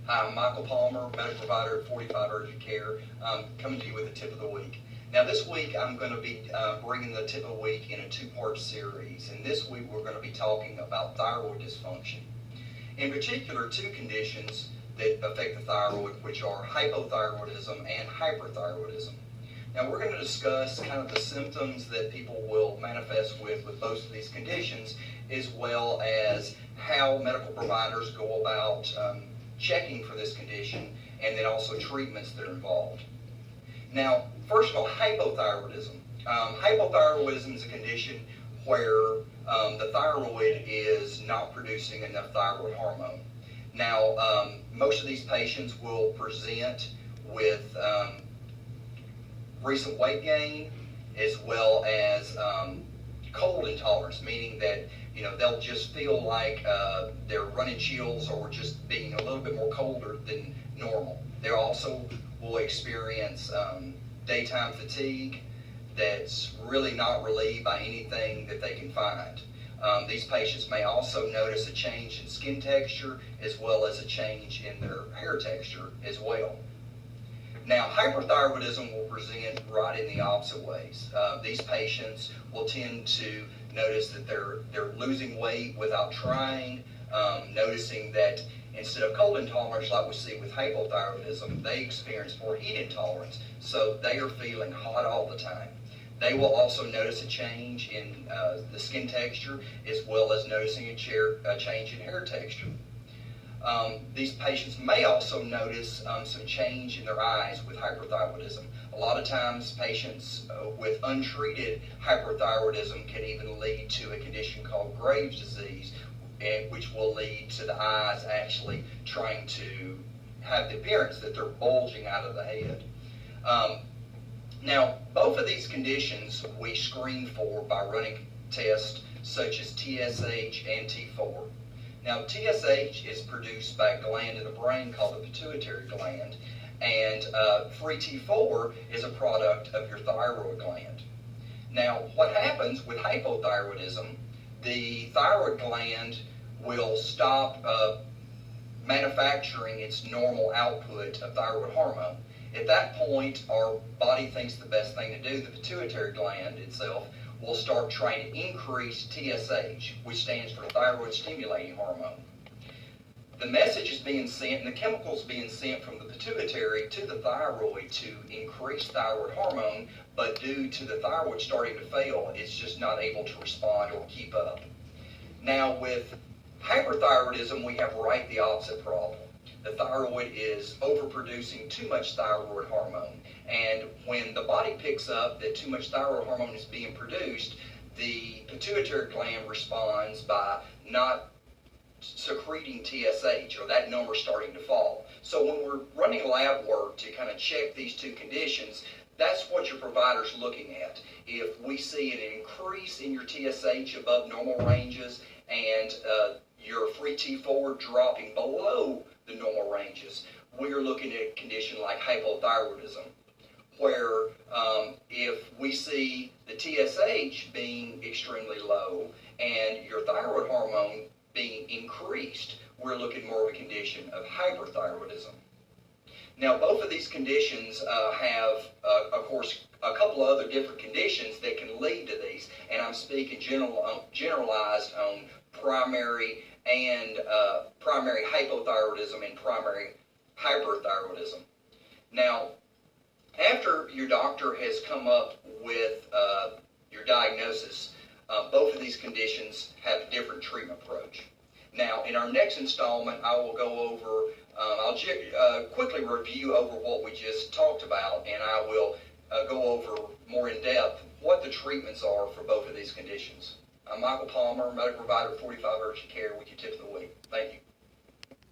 Hi, I'm Michael Palmer, medical provider at 45 Urgent Care, coming to you with the tip of the week. Now this week I'm going to be bringing the tip of the week in a two-part series, and this week we're going to be talking about thyroid dysfunction. In particular, two conditions that affect the thyroid, which are hypothyroidism and hyperthyroidism. Now we're going to discuss kind of the symptoms that people will manifest with both of these conditions, as well as how medical providers go about checking for this condition, and then also treatments that are involved. Now, first of all, hypothyroidism. Hypothyroidism is a condition where the thyroid is not producing enough thyroid hormone. Now, most of these patients will present with recent weight gain, as well as cold intolerance, meaning that they'll just feel like they're running chills or just being a little bit more colder than normal. They also will experience daytime fatigue that's really not relieved by anything that they can find. These patients may also notice a change in skin texture as well as a change in their hair texture as well. Now, hyperthyroidism will present right in the opposite ways. These patients will tend to notice that they're losing weight without trying, noticing that instead of cold intolerance like we see with hypothyroidism, they experience more heat intolerance, so they are feeling hot all the time. They will also notice a change in the skin texture, as well as noticing a change in hair texture. These patients may also notice some change in their eyes with hyperthyroidism. A lot of times patients with untreated hyperthyroidism can even lead to a condition called Graves' disease, which will lead to the eyes actually trying to have the appearance that they're bulging out of the head. Now, both of these conditions we screen for by running tests such as TSH and T4. Now, TSH is produced by a gland in the brain called the pituitary gland, and free T4 is a product of your thyroid gland. Now, what happens with hypothyroidism, the thyroid gland will stop manufacturing its normal output of thyroid hormone. At that point, our body thinks the best thing to do, the pituitary gland itself, will start trying to increase TSH, which stands for thyroid stimulating hormone. The message is being sent, and the chemicals being sent from the pituitary to the thyroid to increase thyroid hormone, but due to the thyroid starting to fail, it's just not able to respond or keep up. Now, with hyperthyroidism, we have right the opposite problem. The thyroid is overproducing too much thyroid hormone, and when the body picks up that too much thyroid hormone is being produced, the pituitary gland responds by not secreting TSH, or that number starting to fall. So when we're running lab work to kind of check these two conditions, that's what your provider's looking at. If we see an increase in your TSH above normal ranges and your free T4 dropping below the normal ranges, we're looking at a condition like hypothyroidism, where if we see the TSH being extremely low and your thyroid hormone being increased, we're looking more of a condition of hyperthyroidism. Now, both of these conditions have, of course, a couple of other different conditions that can lead to these, and I'm speaking generalized on primary hypothyroidism and primary hyperthyroidism. Now, after your doctor has come up with your diagnosis, both of these conditions have a different treatment approach. Now, in our next installment, I will go over, I'll quickly review over what we just talked about, and I will go over more in depth what the treatments are for both of these conditions. I'm Michael Palmer, medical provider at 45 Urgent Care with your tip of the week. Thank you.